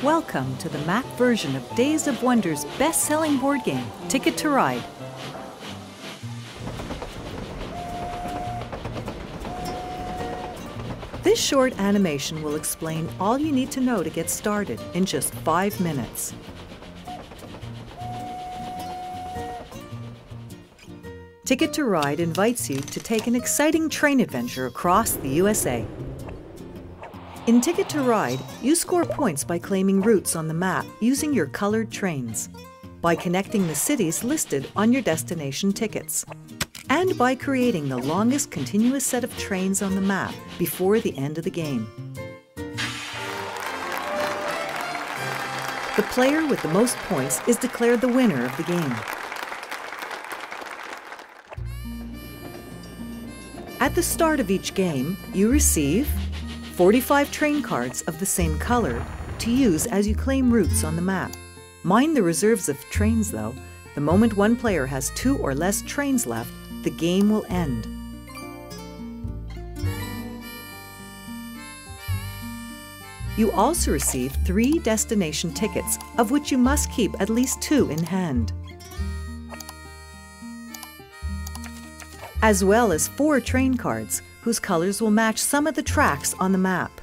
Welcome to the Mac version of Days of Wonder's best-selling board game, Ticket to Ride. This short animation will explain all you need to know to get started in just 5 minutes. Ticket to Ride invites you to take an exciting train adventure across the USA. In Ticket to Ride, you score points by claiming routes on the map using your colored trains, by connecting the cities listed on your destination tickets, and by creating the longest continuous set of trains on the map before the end of the game. The player with the most points is declared the winner of the game. At the start of each game, you receive 45 train cards of the same color to use as you claim routes on the map. Mind the reserves of trains though. The moment one player has 2 or less trains left, the game will end. You also receive 3 destination tickets, of which you must keep at least 2 in hand, as well as 4 train cards, whose colors will match some of the tracks on the map.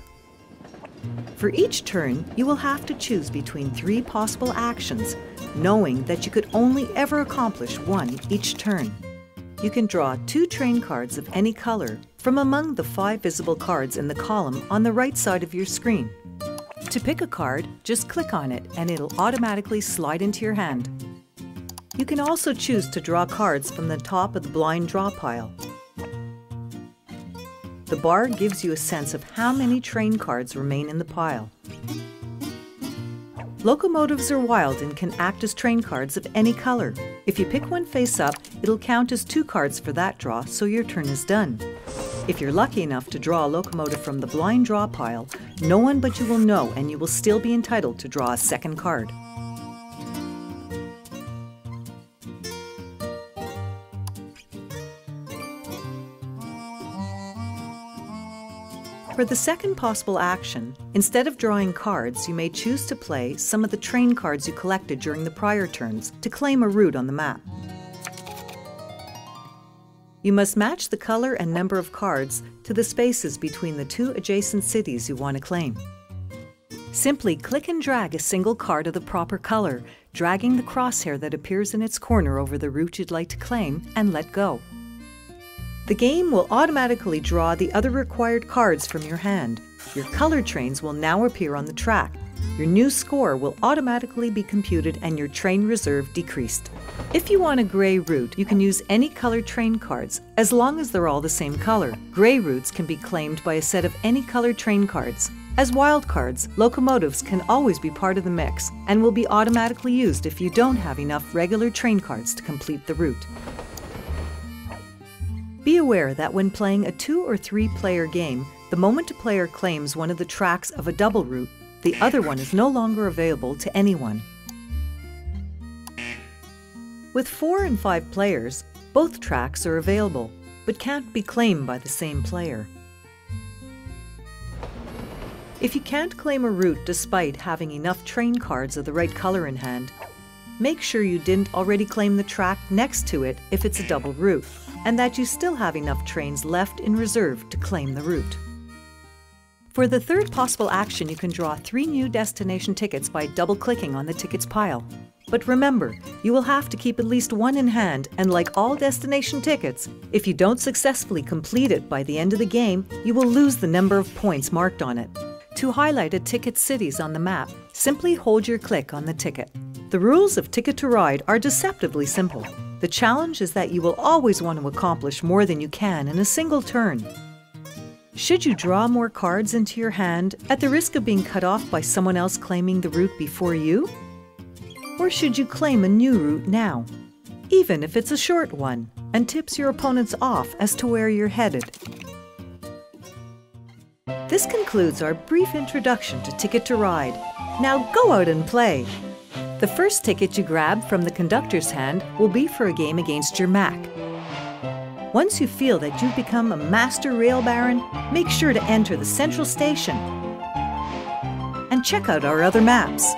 For each turn, you will have to choose between 3 possible actions, knowing that you could only ever accomplish 1 each turn. You can draw 2 train cards of any color from among the 5 visible cards in the column on the right side of your screen. To pick a card, just click on it and it'll automatically slide into your hand. You can also choose to draw cards from the top of the blind draw pile. The bar gives you a sense of how many train cards remain in the pile. Locomotives are wild and can act as train cards of any color. If you pick one face up, it'll count as 2 cards for that draw, so your turn is done. If you're lucky enough to draw a locomotive from the blind draw pile, no one but you will know and you will still be entitled to draw a second card. For the second possible action, instead of drawing cards, you may choose to play some of the train cards you collected during the prior turns to claim a route on the map. You must match the color and number of cards to the spaces between the 2 adjacent cities you want to claim. Simply click and drag a single card of the proper color, dragging the crosshair that appears in its corner over the route you'd like to claim, and let go. The game will automatically draw the other required cards from your hand. Your colored trains will now appear on the track. Your new score will automatically be computed and your train reserve decreased. If you want a gray route, you can use any colored train cards, as long as they're all the same color. Gray routes can be claimed by a set of any colored train cards. As wild cards, locomotives can always be part of the mix and will be automatically used if you don't have enough regular train cards to complete the route. Be aware that when playing a 2 or 3 player game, the moment a player claims one of the tracks of a double route, the other one is no longer available to anyone. With 4 and 5 players, both tracks are available, but can't be claimed by the same player. If you can't claim a route despite having enough train cards of the right color in hand, make sure you didn't already claim the track next to it if it's a double route, and that you still have enough trains left in reserve to claim the route. For the third possible action, you can draw 3 new destination tickets by double-clicking on the tickets pile. But remember, you will have to keep at least 1 in hand, and like all destination tickets, if you don't successfully complete it by the end of the game, you will lose the number of points marked on it. To highlight a ticket's cities on the map, simply hold your click on the ticket. The rules of Ticket to Ride are deceptively simple. The challenge is that you will always want to accomplish more than you can in a single turn. Should you draw more cards into your hand at the risk of being cut off by someone else claiming the route before you? Or should you claim a new route now, even if it's a short one, and tips your opponents off as to where you're headed? This concludes our brief introduction to Ticket to Ride. Now go out and play! The first ticket you grab from the conductor's hand will be for a game against your Mac. Once you feel that you've become a master rail baron, make sure to enter the central station. and check out our other maps.